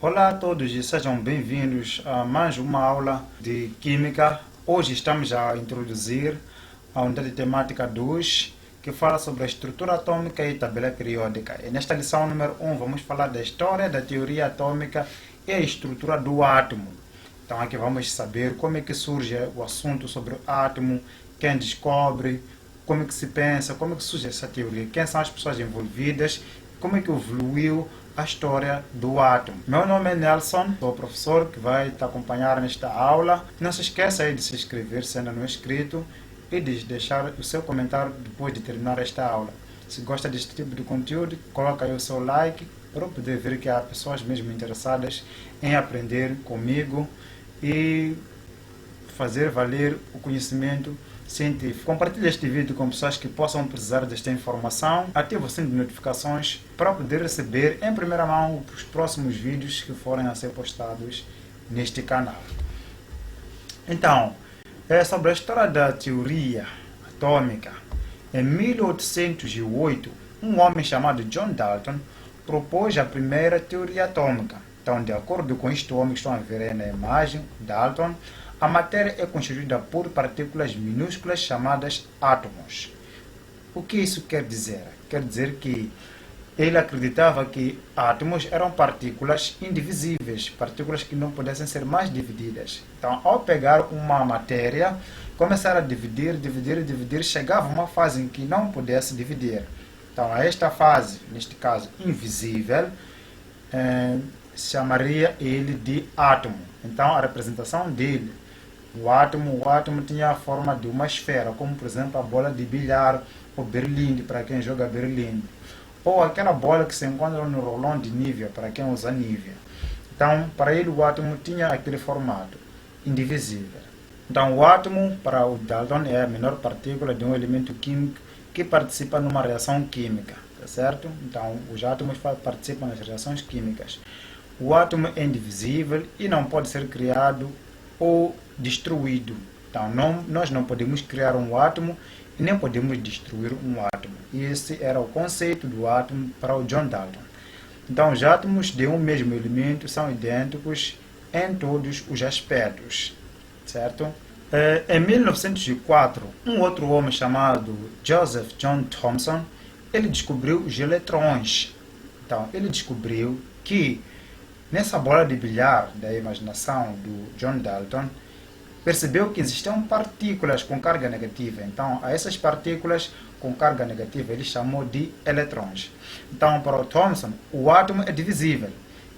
Olá a todos e sejam bem-vindos a mais uma aula de Química. Hoje estamos a introduzir a unidade temática 2, que fala sobre a estrutura atômica e tabela periódica. E nesta lição número 1 vamos falar da história da teoria atômica e a estrutura do átomo. Então aqui vamos saber como é que surge o assunto sobre o átomo, quem descobre, como é que se pensa, como é que surge essa teoria, quem são as pessoas envolvidas, como é que evoluiu a história do átomo. Meu nome é Nelson, sou o professor que vai te acompanhar nesta aula. Não se esqueça aí de se inscrever se ainda não é inscrito e de deixar o seu comentário depois de terminar esta aula. Se gosta deste tipo de conteúdo, coloca aí o seu like para eu poder ver que há pessoas mesmo interessadas em aprender comigo e fazer valer o conhecimento científico. Compartilhe este vídeo com pessoas que possam precisar desta informação. Ative o sino de notificações para poder receber em primeira mão os próximos vídeos que forem a ser postados neste canal. Então, sobre a história da teoria atômica. Em 1808, um homem chamado John Dalton propôs a primeira teoria atômica. Então, de acordo com este homem que estão a ver aí na imagem, Dalton, a matéria é constituída por partículas minúsculas chamadas átomos. O que isso quer dizer? Quer dizer que ele acreditava que átomos eram partículas indivisíveis, partículas que não pudessem ser mais divididas. Então, ao pegar uma matéria, começar a dividir, chegava a uma fase em que não pudesse dividir. Então, a esta fase, neste caso invisível, chamaria ele de átomo. Então, a representação dele, o átomo tinha a forma de uma esfera, como por exemplo a bola de bilhar, ou berlinde, para quem joga berlinde, ou aquela bola que se encontra no rolão de Nivea, para quem usa Nivea. Então, para ele o átomo tinha aquele formato, indivisível. Então, o átomo, para o Dalton, é a menor partícula de um elemento químico que participa numa reação química, tá certo? Então, os átomos participam nas reações químicas. O átomo é indivisível e não pode ser criado ou destruído. Então, nós não podemos criar um átomo e nem podemos destruir um átomo. E esse era o conceito do átomo para o John Dalton. Então, os átomos de um mesmo elemento são idênticos em todos os aspectos, certo? Em 1904, um outro homem chamado Joseph John Thomson, ele descobriu os eletrões. Então, ele descobriu que nessa bola de bilhar da imaginação do John Dalton, percebeu que existiam partículas com carga negativa. Então, a essas partículas com carga negativa ele chamou de eletrões. Então, para o Thomson, o átomo é divisível.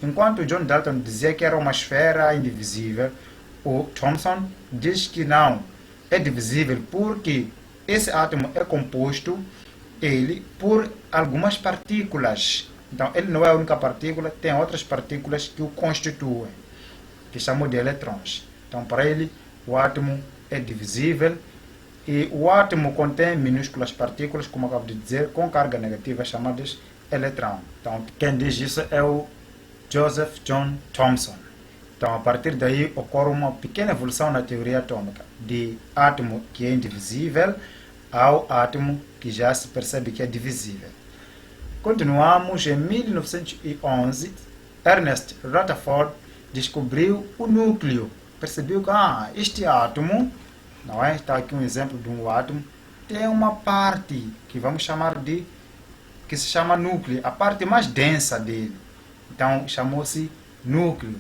Enquanto o John Dalton dizia que era uma esfera indivisível, o Thomson diz que não, é divisível porque esse átomo é composto por algumas partículas. Então, ele não é a única partícula, tem outras partículas que o constituem, que chamam de eletrões. Então, para ele, o átomo é divisível e o átomo contém minúsculas partículas, como acabo de dizer, com carga negativa, chamadas eletrão. Então, quem diz isso é o Joseph John Thomson. Então, a partir daí, ocorre uma pequena evolução na teoria atômica, de átomo que é indivisível ao átomo que já se percebe que é divisível. Continuamos. Em 1911, Ernest Rutherford descobriu o núcleo. Percebeu que este átomo, não é? Está aqui um exemplo de um átomo, tem uma parte que vamos chamar de, que se chama núcleo, a parte mais densa dele. Então, chamou-se núcleo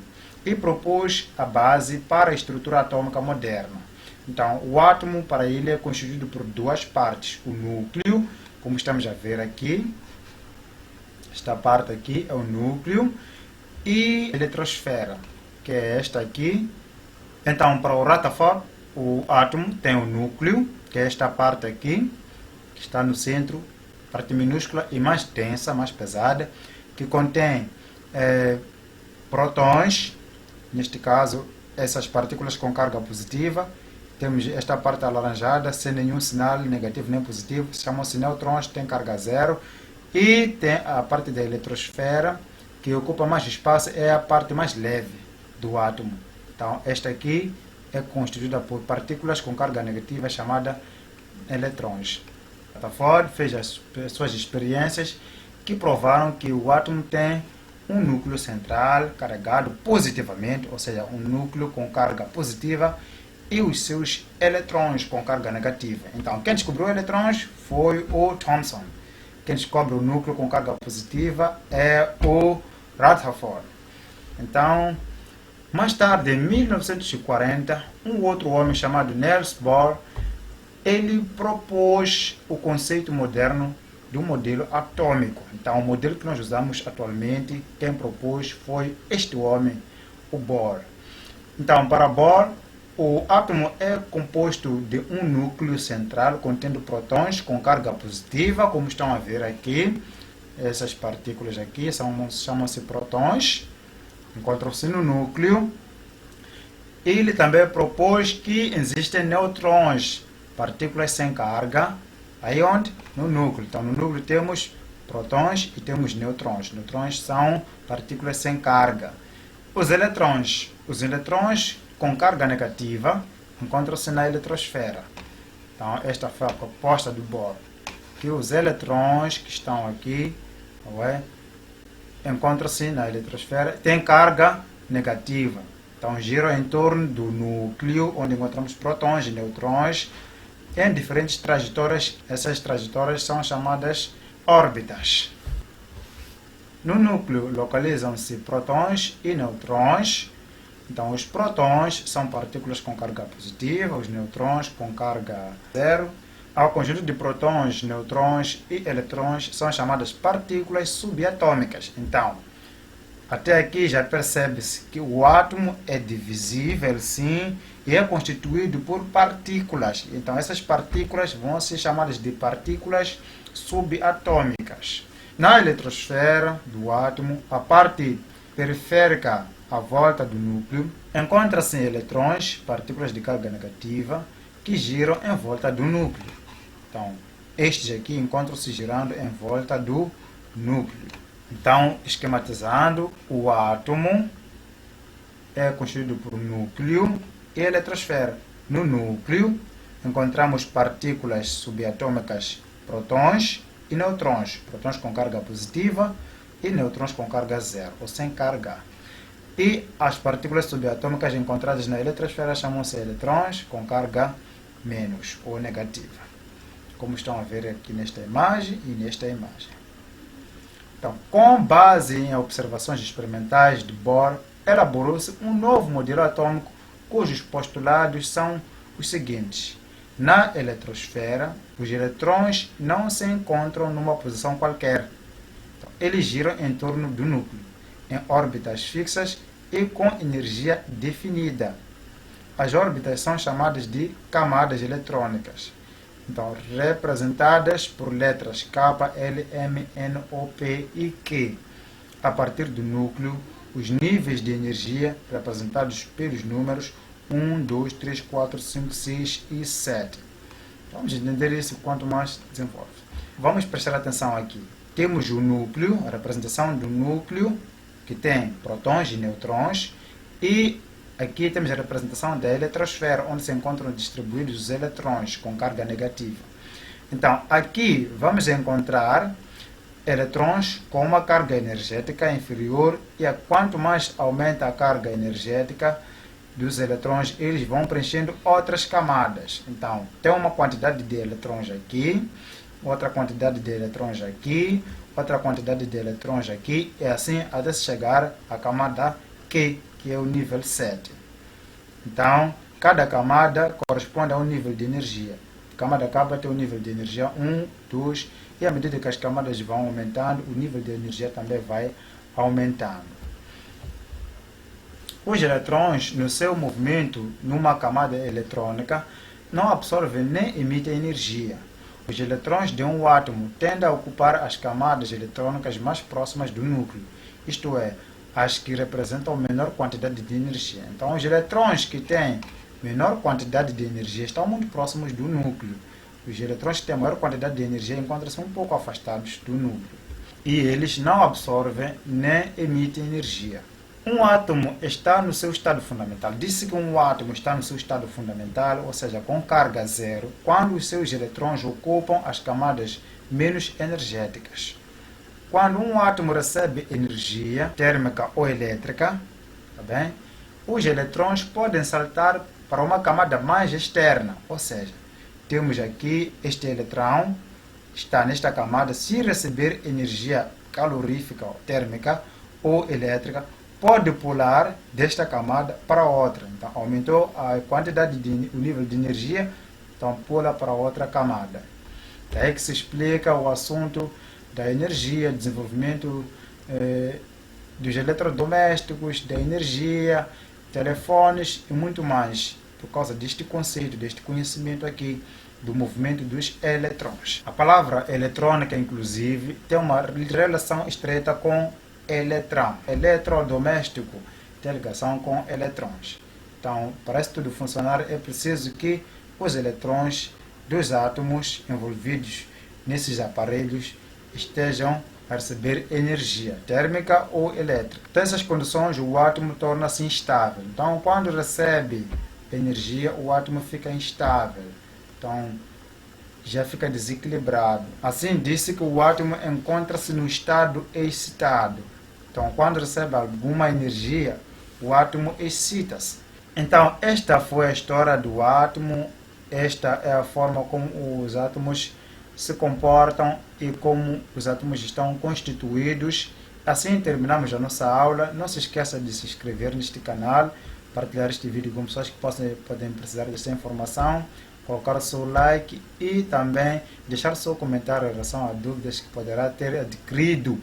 e propôs a base para a estrutura atômica moderna. Então, o átomo, para ele, é constituído por duas partes. O núcleo, como estamos a ver aqui, esta parte aqui é o núcleo, e a eletrosfera, que é esta aqui. Então, para o Rutherford, o átomo tem o núcleo, que é esta parte aqui, que está no centro, parte minúscula e mais densa, mais pesada, que contém prótons, neste caso, essas partículas com carga positiva. Temos esta parte alaranjada, sem nenhum sinal negativo nem positivo, chamam-se nêutrons, tem carga zero. E tem a parte da eletrosfera, que ocupa mais espaço, é a parte mais leve do átomo. Então, esta aqui é constituída por partículas com carga negativa, chamada eletrões. Rutherford fez as suas experiências que provaram que o átomo tem um núcleo central carregado positivamente, ou seja, um núcleo com carga positiva, e os seus eletrões com carga negativa. Então, quem descobriu eletrões foi o Thomson. Quem descobre o núcleo com carga positiva é o Rutherford. Então, mais tarde, em 1940, um outro homem chamado Niels Bohr, ele propôs o conceito moderno do modelo atômico. Então, o modelo que nós usamos atualmente, quem propôs foi este homem, o Bohr. Então, para Bohr, o átomo é composto de um núcleo central contendo prótons com carga positiva, como estão a ver aqui. Essas partículas aqui chamam-se prótons, encontram-se no núcleo. Ele também propôs que existem neutrons, partículas sem carga, aí onde? No núcleo. Então, no núcleo temos prótons e temos neutrons. Neutrons são partículas sem carga. Os eletrões com carga negativa encontram-se na eletrosfera. Então, esta foi a proposta do Bohr, que os eletrões que estão aqui encontram-se na eletrosfera, têm carga negativa. Então, giram em torno do núcleo, onde encontramos prótons e neutrons em diferentes trajetórias. Essas trajetórias são chamadas órbitas. No núcleo localizam-se prótons e neutrons. Então, os prótons são partículas com carga positiva, os neutrons com carga zero. Ao conjunto de prótons, neutrons e eletrões são chamadas partículas subatômicas. Então, até aqui já percebe-se que o átomo é divisível, sim, e é constituído por partículas. Então, essas partículas vão ser chamadas de partículas subatômicas. Na eletrosfera do átomo, a parte periférica à volta do núcleo, encontram-se eletrões, partículas de carga negativa, que giram em volta do núcleo. Então, estes aqui encontram-se girando em volta do núcleo. Então, esquematizando, o átomo é constituído por núcleo e eletrosfera. No núcleo, encontramos partículas subatômicas, prótons e neutrons. Prótons com carga positiva e neutrons com carga zero, ou sem carga. E as partículas subatômicas encontradas na eletrosfera chamam-se eletrões com carga menos ou negativa, como estão a ver aqui nesta imagem e nesta imagem. Então, com base em observações experimentais de Bohr, elaborou-se um novo modelo atômico cujos postulados são os seguintes. Na eletrosfera, os eletrões não se encontram numa posição qualquer. Então, eles giram em torno do núcleo, em órbitas fixas e com energia definida. As órbitas são chamadas de camadas eletrônicas. Então, representadas por letras K, L, M, N, O, P e Q. A partir do núcleo, os níveis de energia representados pelos números 1, 2, 3, 4, 5, 6 e 7. Vamos entender isso quanto mais desenvolve. Vamos prestar atenção aqui. Temos o núcleo, a representação do núcleo, que tem prótons e neutrons, e aqui temos a representação da eletrosfera, onde se encontram distribuídos os eletrões com carga negativa. Então, aqui vamos encontrar eletrões com uma carga energética inferior, e quanto mais aumenta a carga energética dos eletrões, eles vão preenchendo outras camadas. Então, tem uma quantidade de eletrões aqui, outra quantidade de eletrões aqui, outra quantidade de eletrões aqui, e assim até se chegar à camada Q, que é o nível 7. Então, cada camada corresponde a um nível de energia. A camada K tem um nível de energia 1, 2, e à medida que as camadas vão aumentando, o nível de energia também vai aumentando. Os eletrões, no seu movimento numa camada eletrônica, não absorvem nem emitem energia. Os eletrões de um átomo tendem a ocupar as camadas eletrônicas mais próximas do núcleo, isto é, as que representam menor quantidade de energia. Então, os eletrões que têm menor quantidade de energia estão muito próximos do núcleo. Os eletrões que têm maior quantidade de energia encontram-se um pouco afastados do núcleo. E eles não absorvem nem emitem energia. Um átomo está no seu estado fundamental. Disse que um átomo está no seu estado fundamental, ou seja, com carga zero, quando os seus eletrões ocupam as camadas menos energéticas. Quando um átomo recebe energia térmica ou elétrica, tá bem? Os eletrões podem saltar para uma camada mais externa, ou seja, temos aqui este eletrão, está nesta camada, se receber energia calorífica, térmica ou elétrica, pode pular desta camada para outra. Então, aumentou a quantidade o nível de energia, então pula para outra camada. É aí que se explica o assunto da energia, desenvolvimento dos eletrodomésticos, da energia, telefones e muito mais, por causa deste conceito, deste conhecimento aqui do movimento dos eletrões. A palavra eletrônica, inclusive, tem uma relação estreita com eletrão. Eletrodoméstico tem ligação com eletrões. Então, para isso tudo funcionar, é preciso que os eletrões dos átomos envolvidos nesses aparelhos estejam a receber energia térmica ou elétrica. Nessas condições, o átomo torna-se instável. Então, quando recebe energia, o átomo fica instável. Então, já fica desequilibrado. Assim, disse que o átomo encontra-se no estado excitado. Então, quando recebe alguma energia, o átomo excita-se. Então, esta foi a história do átomo. Esta é a forma como os átomos se comportam e como os átomos estão constituídos. Assim terminamos a nossa aula. Não se esqueça de se inscrever neste canal, partilhar este vídeo com pessoas que podem precisar desta informação, colocar o seu like e também deixar seu comentário em relação a dúvidas que poderá ter adquirido